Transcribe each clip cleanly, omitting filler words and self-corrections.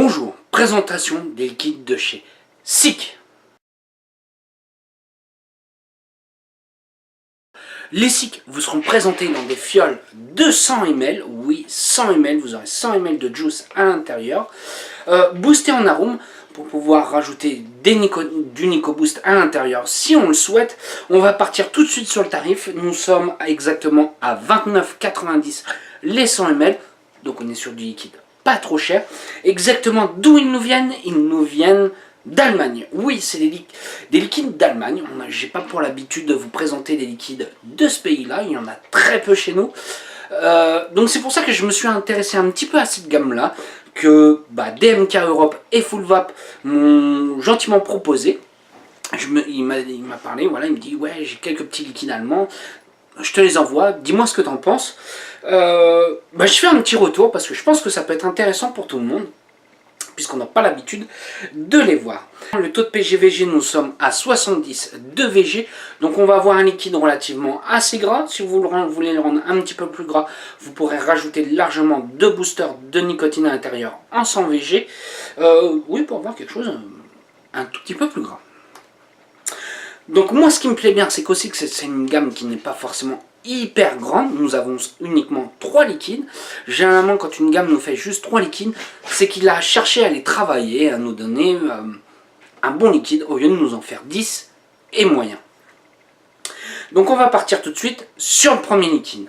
Bonjour, présentation des liquides de chez SICK. Les SICK vous seront présentés dans des fioles de 100 ml, oui 100 ml, vous aurez 100 ml de juice à l'intérieur, boosté en arôme pour pouvoir rajouter du NicoBoost à l'intérieur si on le souhaite. On va partir tout de suite sur le tarif, nous sommes exactement à 29,90 les 100 ml, donc on est sur du liquide pas trop cher. Exactement d'où ils nous viennent? Ils nous viennent d'Allemagne. Oui, c'est des liquides d'Allemagne. J'ai pas pour l'habitude de vous présenter des liquides de ce pays-là. Il y en a très peu chez nous. Donc c'est pour ça que je me suis intéressé un petit peu à cette gamme-là, que DMK Europe et Full Vap m'ont gentiment proposé. Il m'a parlé, voilà, il me dit ouais, j'ai quelques petits liquides allemands, je te les envoie, dis-moi ce que tu en penses. Je fais un petit retour parce que je pense que ça peut être intéressant pour tout le monde, puisqu'on n'a pas l'habitude de les voir. Le taux de PGVG, nous sommes à 70 de VG, donc on va avoir un liquide relativement assez gras. Si vous voulez le rendre un petit peu plus gras, vous pourrez rajouter largement 2 boosters de nicotine à l'intérieur en 100 VG. Oui, pour avoir quelque chose un tout petit peu plus gras. Donc moi ce qui me plaît bien, c'est qu'aussi que c'est une gamme qui n'est pas forcément hyper grande. Nous avons uniquement 3 liquides. Généralement quand une gamme nous fait juste 3 liquides, c'est qu'il a cherché à les travailler, à nous donner un bon liquide au lieu de nous en faire 10 et moyen. Donc on va partir tout de suite sur le premier liquide.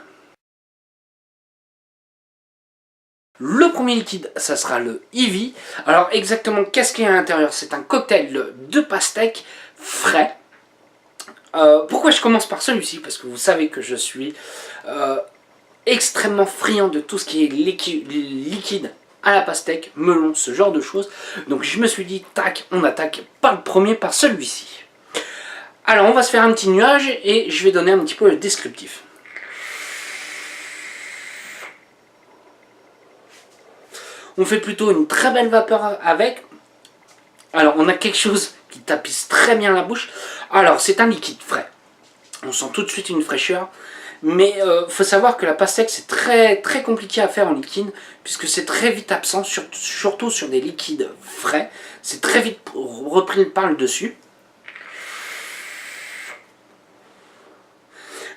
Le premier liquide, ça sera le Eevee. Alors exactement qu'est-ce qu'il y a à l'intérieur? C'est un cocktail de pastèque frais. Pourquoi je commence par celui-ci? Parce que vous savez que je suis extrêmement friand de tout ce qui est liquide à la pastèque, melon, ce genre de choses. Donc je me suis dit, tac, on attaque par le premier, par celui-ci. Alors on va se faire un petit nuage et je vais donner un petit peu le descriptif. On fait plutôt une très belle vapeur avec. Alors on a quelque chose qui tapisse très bien la bouche. Alors c'est un liquide frais. On sent tout de suite une fraîcheur. Mais faut savoir que la pastèque c'est très compliqué à faire en liquide, puisque c'est très vite absent, surtout sur des liquides frais. C'est très vite repris par le dessus.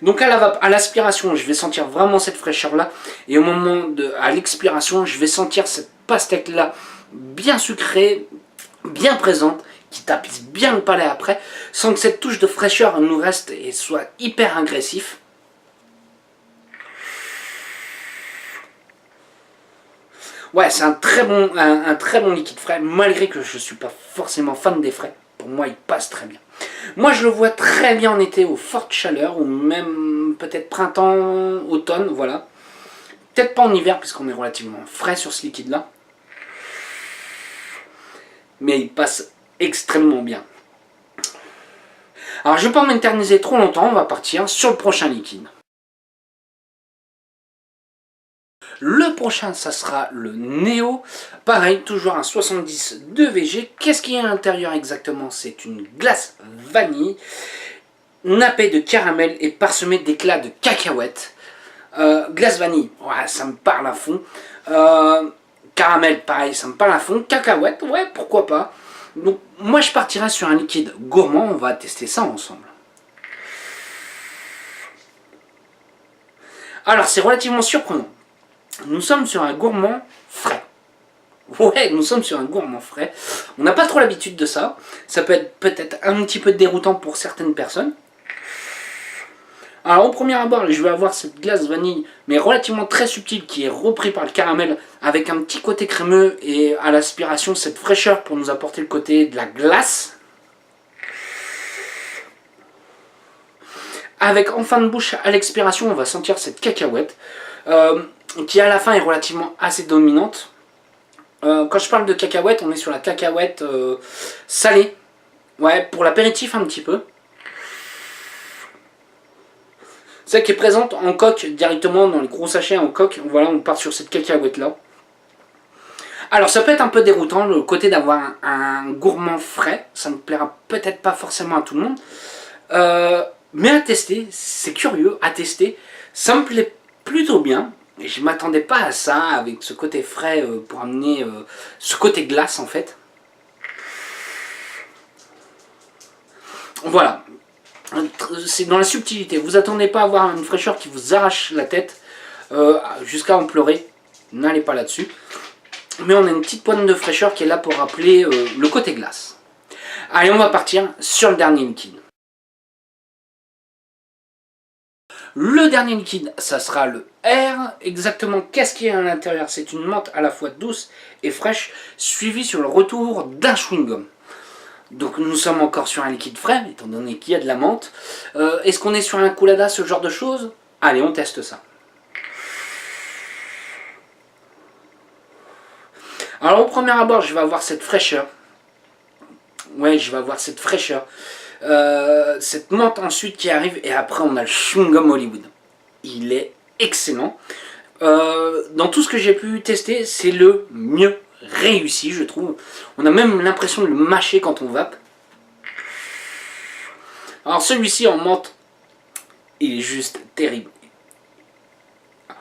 Donc à l'aspiration, je vais sentir vraiment cette fraîcheur là. Et au moment à l'expiration, je vais sentir cette pastèque là bien sucrée, bien présente, qui tapisse bien le palais après, sans que cette touche de fraîcheur nous reste et soit hyper agressif. Ouais, c'est un très bon liquide frais, malgré que je ne suis pas forcément fan des frais. Pour moi, il passe très bien. Moi, je le vois très bien en été, aux fortes chaleurs, ou même peut-être printemps, automne, voilà. Peut-être pas en hiver, puisqu'on est relativement frais sur ce liquide-là. Mais il passe extrêmement bien. Alors, je ne vais pas m'éterniser trop longtemps, on va partir sur le prochain liquide. Le prochain, ça sera le Neo. Pareil, toujours un 70 de VG. Qu'est-ce qu'il y a à l'intérieur exactement? C'est une glace vanille, nappée de caramel et parsemée d'éclats de cacahuètes. Glace vanille, ouais, ça me parle à fond. Caramel, pareil, ça me parle à fond. Cacahuètes, ouais, pourquoi pas. Donc, moi, je partirai sur un liquide gourmand. On va tester ça ensemble. Alors, c'est relativement surprenant. Nous sommes sur un gourmand frais. Ouais, nous sommes sur un gourmand frais. On n'a pas trop l'habitude de ça. Ça peut être peut-être un petit peu déroutant pour certaines personnes. Alors au premier abord, je vais avoir cette glace vanille, mais relativement très subtile, qui est repris par le caramel, avec un petit côté crémeux, et à l'aspiration, cette fraîcheur pour nous apporter le côté de la glace. Avec en fin de bouche, à l'expiration, on va sentir cette cacahuète, qui à la fin est relativement assez dominante. Quand je parle de cacahuète, on est sur la cacahuète salée. Ouais, pour l'apéritif un petit peu. Celle qui est présente en coque directement dans les gros sachets en coque. Voilà, on part sur cette cacahuète là. Alors ça peut être un peu déroutant le côté d'avoir un gourmand frais. Ça ne plaira peut-être pas forcément à tout le monde. Mais à tester, c'est curieux à tester. Ça me plaît plutôt bien. Et je m'attendais pas à ça, avec ce côté frais pour amener ce côté glace en fait. Voilà, c'est dans la subtilité. Vous attendez pas à avoir une fraîcheur qui vous arrache la tête jusqu'à en pleurer. N'allez pas là-dessus. Mais on a une petite pointe de fraîcheur qui est là pour rappeler le côté glace. Allez, on va partir sur le dernier liquide. Le dernier liquide, ça sera le R. Exactement, qu'est-ce qu'il y a à l'intérieur? C'est une menthe à la fois douce et fraîche, suivie sur le retour d'un chewing-gum. Donc nous sommes encore sur un liquide frais, étant donné qu'il y a de la menthe. Est-ce qu'on est sur un colada, ce genre de choses? Allez, on teste ça. Alors au premier abord, je vais avoir cette fraîcheur. Ouais, je vais avoir cette fraîcheur. Cette menthe ensuite qui arrive, et après on a le chewing-gum Hollywood. Il est excellent. Dans tout ce que j'ai pu tester, c'est le mieux réussi, je trouve. On a même l'impression de le mâcher quand on vape. Alors celui-ci en menthe, il est juste terrible.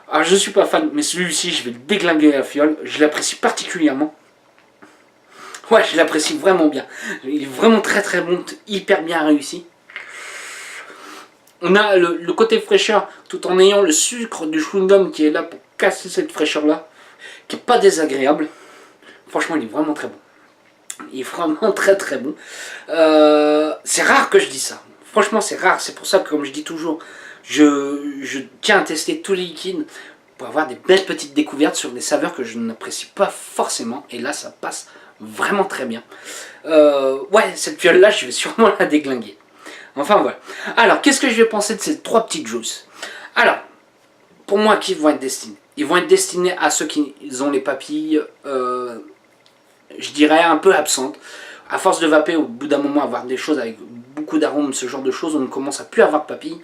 Alors je suis pas fan, mais celui-ci je vais le déglinguer à la fiole. Je l'apprécie particulièrement. Ouais, je l'apprécie vraiment bien. Il est vraiment très très bon, hyper bien réussi. On a le côté fraîcheur tout en ayant le sucre du chewing-gum qui est là pour casser cette fraîcheur là, qui n'est pas désagréable. Franchement, il est vraiment très bon. Il est vraiment très très bon. C'est rare que je dise ça. Franchement, c'est rare. C'est pour ça que, comme je dis toujours, je tiens à tester tous les liquides pour avoir des belles petites découvertes sur des saveurs que je n'apprécie pas forcément. Et là, ça passe vraiment très bien. Ouais, cette fiole là, je vais sûrement la déglinguer. Enfin voilà. Alors, qu'est-ce que je vais penser de ces trois petites juices? Alors, pour moi, qui vont être destinés? Ils vont être destinés à ceux qui ont les papilles, je dirais, un peu absentes. À force de vaper, au bout d'un moment, avoir des choses avec beaucoup d'arômes, ce genre de choses, on commence à plus avoir de papilles.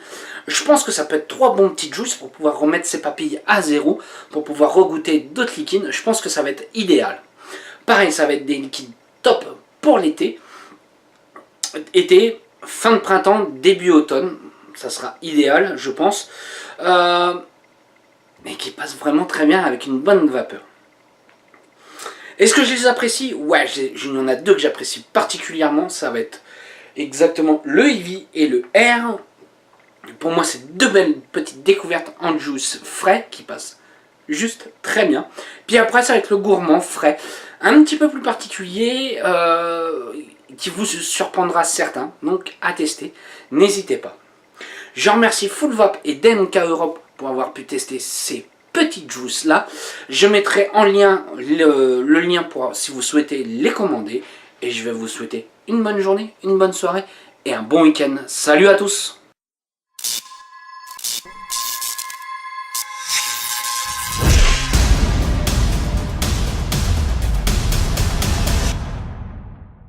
Je pense que ça peut être trois bons petits juices pour pouvoir remettre ces papilles à zéro, pour pouvoir regoûter d'autres liquides. Je pense que ça va être idéal. Pareil, ça va être des liquides top pour l'été. Été, fin de printemps, début automne. Ça sera idéal, je pense. Mais qui passe vraiment très bien avec une bonne vapeur. Est-ce que je les apprécie? Ouais, il y en a deux que j'apprécie particulièrement. Ça va être exactement le Eevee et le R. Pour moi, c'est deux belles petites découvertes en juice frais qui passent juste très bien. Puis après, ça va être le gourmand frais. Un petit peu plus particulier, qui vous surprendra certains. Donc, à tester. N'hésitez pas. Je remercie Full Vape et DNK Europe pour avoir pu tester ces petites juices là. Je mettrai en lien le lien pour si vous souhaitez les commander. Et je vais vous souhaiter une bonne journée, une bonne soirée et un bon week-end. Salut à tous!